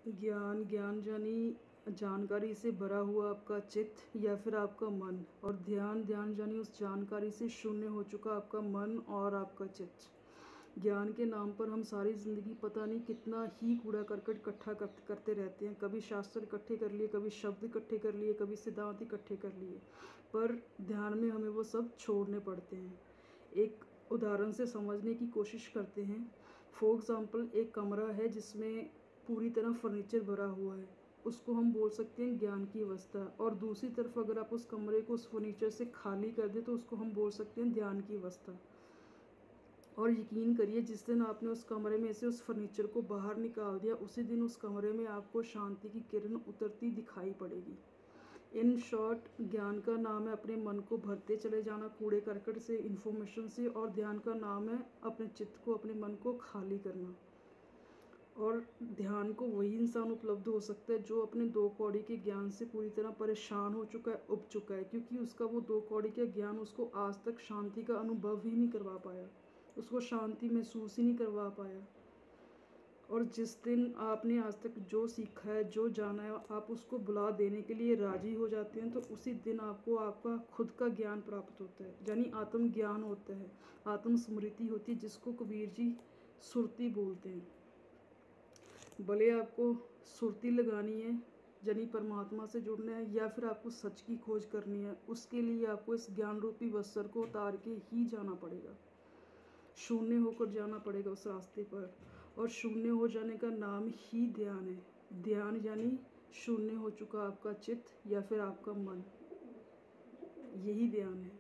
ज्ञान, ज्ञान यानी जानकारी से भरा हुआ आपका चित्त या फिर आपका मन, और ध्यान, ध्यान यानी उस जानकारी से शून्य हो चुका आपका मन और आपका चित्त। ज्ञान के नाम पर हम सारी ज़िंदगी पता नहीं कितना ही कूड़ा करकट इकट्ठा करते रहते हैं। कभी शास्त्र इकट्ठे कर लिए, कभी शब्द इकट्ठे कर लिए, कभी सिद्धांत इकट्ठे कर लिए, पर ध्यान में हमें वो सब छोड़ने पड़ते हैं। एक उदाहरण से समझने की कोशिश करते हैं। फॉर एग्ज़ाम्पल, एक कमरा है जिसमें पूरी तरह फर्नीचर भरा हुआ है, उसको हम बोल सकते हैं ज्ञान की अवस्था। और दूसरी तरफ अगर आप उस कमरे को उस फर्नीचर से खाली कर दें तो उसको हम बोल सकते हैं ध्यान की अवस्था। और यकीन करिए, जिस दिन आपने उस कमरे में से उस फर्नीचर को बाहर निकाल दिया, उसी दिन उस कमरे में आपको शांति की किरण उतरती दिखाई पड़ेगी। इन शॉर्ट, ज्ञान का नाम है अपने मन को भरते चले जाना कूड़े करकट से, इन्फॉर्मेशन से, और ध्यान का नाम है अपने चित्त को, अपने मन को खाली करना। और ध्यान को वही इंसान उपलब्ध हो सकता है जो अपने दो कौड़ी के ज्ञान से पूरी तरह परेशान हो चुका है, उब चुका है, क्योंकि उसका वो दो कौड़ी का ज्ञान उसको आज तक शांति का अनुभव ही नहीं करवा पाया, उसको शांति महसूस ही नहीं करवा पाया। और जिस दिन आपने आज तक जो सीखा है, जो जाना है, आप उसको बुला देने के लिए राजी हो जाते हैं, तो उसी दिन आपको आपका खुद का ज्ञान प्राप्त होता है, यानी आत्म ज्ञान होता है, आत्म स्मृति होती है, जिसको कबीर जी सुरती बोलते हैं। भले आपको सुरती लगानी है, यानी परमात्मा से जुड़ना है, या फिर आपको सच की खोज करनी है, उसके लिए आपको इस ज्ञान रूपी वस्त्र को उतार के ही जाना पड़ेगा, शून्य होकर जाना पड़ेगा उस रास्ते पर। और शून्य हो जाने का नाम ही ध्यान है। ध्यान यानी शून्य हो चुका आपका चित्त या फिर आपका मन, यही ध्यान है।